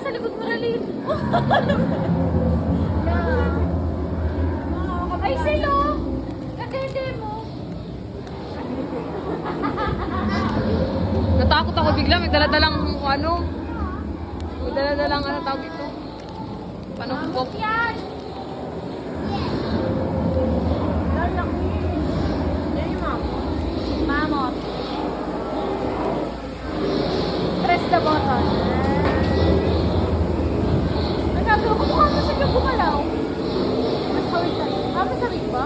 sa likod mo na rin. Ay, silo! Katete mo. Natakot ako bigla. May daladalang ano. May daladalang ano tawag ito. Panukpok. Yan! Lalaki. Yan yung mamot. Press the button. Nagkagawa ko mukha mo sa iyo bumalaw. Masawid ka. Masawid ba?